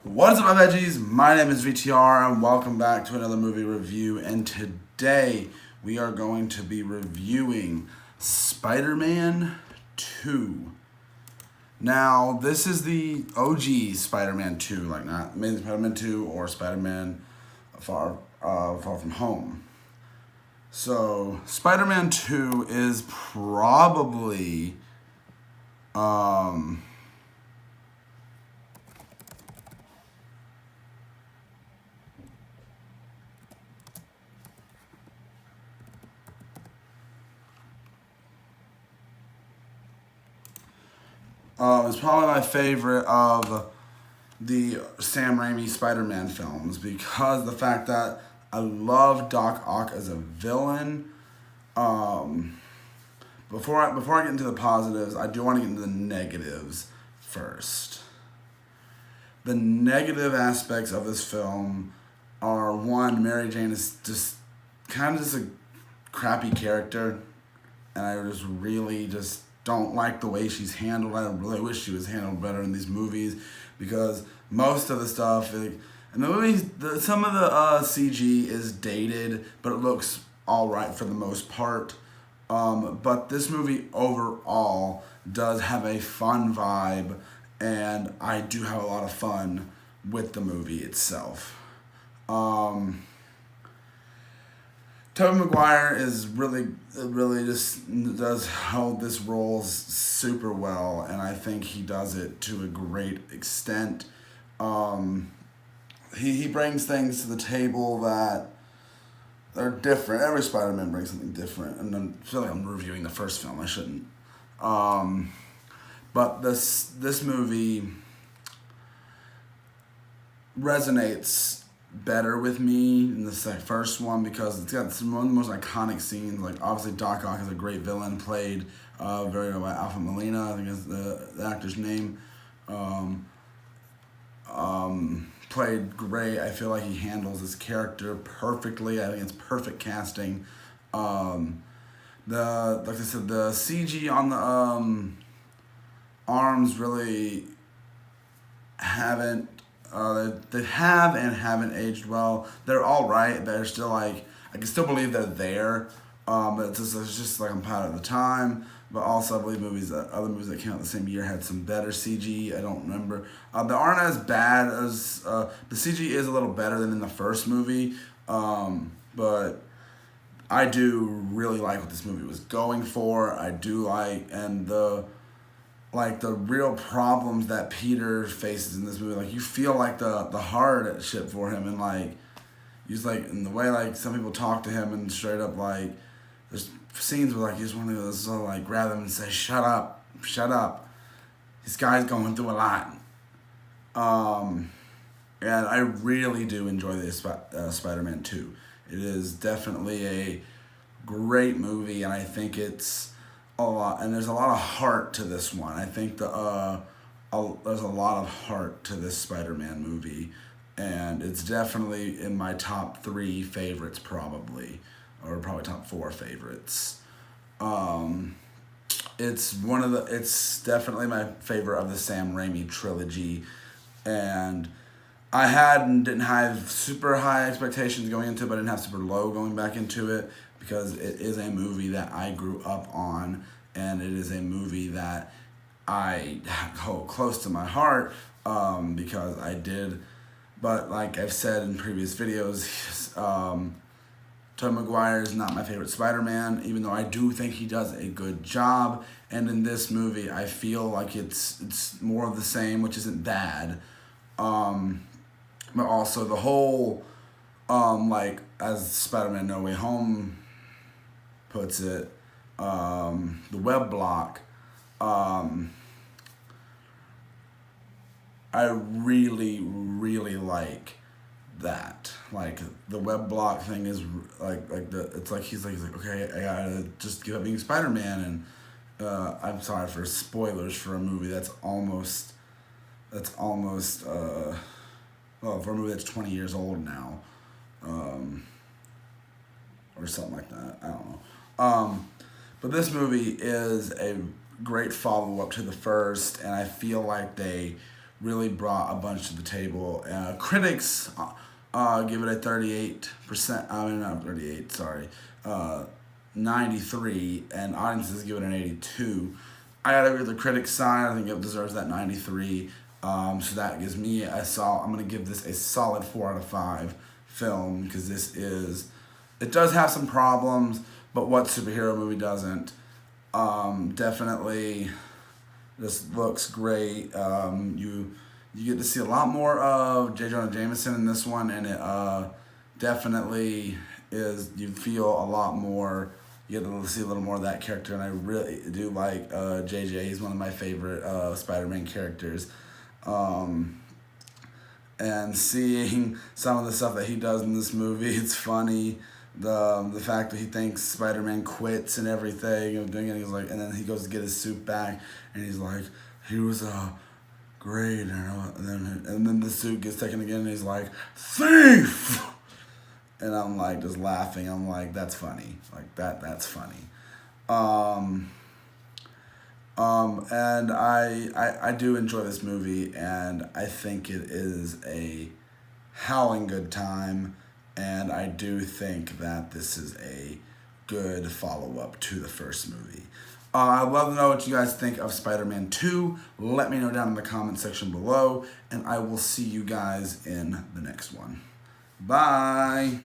What is up, my veggies? My name is VTR and welcome back to another movie review. And today we are going to be reviewing Spider-Man 2. Now, this is the OG Spider-Man 2, like not Amazing Spider-Man 2 or Spider-Man Far From Home. So, Spider-Man 2 is probably it's probably my favorite of the Sam Raimi Spider-Man films because the fact that I love Doc Ock as a villain. Before I get into the positives, I do want to get into the negatives first. The negative aspects of this film are, one, Mary Jane is just kind of just a crappy character, and I just really just don't like the way she's handled. I really wish she was handled better in these movies because most of the stuff in the movies, some of the CG is dated, but it looks all right for the most part. But this movie overall does have a fun vibe, and I do have a lot of fun with the movie itself. Tobey Maguire is really just does hold this role super well, and I think he does it to a great extent. He brings things to the table that are different. Every Spider-Man brings something different, and I feel like I'm reviewing the first film. I shouldn't. But this movie resonates better with me in the first one because it's got some of the most iconic scenes. Like, obviously Doc Ock is a great villain, played very well by Alfred Molina, I think is the actor's name. Played great. I feel like he handles his character perfectly. I think it's perfect casting. Like I said, the CG on the arms really haven't. They have and haven't aged well. They're all right. They're still like, I can still believe they're there. But it's just like I'm proud of the time. But also I believe other movies that came out the same year had some better CG. I don't remember. They aren't as bad as, the CG is a little better than in the first movie. But I do really like what this movie was going for. I do like, and the real problems that Peter faces in this movie, like you feel like the hardship for him, and like he's like in the way like some people talk to him and straight up like there's scenes where like you just want to sort of like grab him and say shut up. This guy's going through a lot. And I really do enjoy this Spider-Man 2. It is definitely a great movie, and I think it's a lot, and there's a lot of heart to this one. I think there's a lot of heart to this Spider-Man movie, and it's definitely in my top 3 favorites probably, or probably top 4 favorites. It's definitely my favorite of the Sam Raimi trilogy, and didn't have super high expectations going into it, but I didn't have super low going back into it because it is a movie that I grew up on, and it is a movie that I hold close to my heart because I did. But like I've said in previous videos, Tobey Maguire is not my favorite Spider-Man, even though I do think he does a good job. And in this movie, I feel like it's more of the same, which isn't bad. But also the whole, like as Spider-Man No Way Home puts it, the web block, I really like that. Like the web block thing is it's like he's like okay, I gotta just give up being Spider-Man, and I'm sorry for spoilers for a movie that's almost for a movie that's 20 years old now, or something like that. I don't know. But this movie is a great follow-up to the first, and I feel like they really brought a bunch to the table. Critics give it a 38%. I mean, not 38. Sorry, 93, and audiences give it an 82. I gotta agree with the critics side. I think it deserves that 93. So that gives me I'm gonna give this a solid 4 out of 5 film, because it does have some problems, but what superhero movie doesn't? Definitely, this looks great. You get to see a lot more of J. Jonah Jameson in this one, and it definitely is. You feel a lot more. You get to see a little more of that character, and I really do like JJ. He's one of my favorite Spider-Man characters. And seeing some of the stuff that he does in this movie, it's funny. The fact that he thinks Spider-Man quits and everything, and doing it, he's like, and then he goes to get his suit back, and he's like, he was great, and then the suit gets taken again, and he's like, thief, and I'm like just laughing. I'm like, that's funny, like that's funny. And I do enjoy this movie, and I think it is a howling good time, and I do think that this is a good follow-up to the first movie. I'd love to know what you guys think of Spider-Man 2. Let me know down in the comment section below, and I will see you guys in the next one. Bye!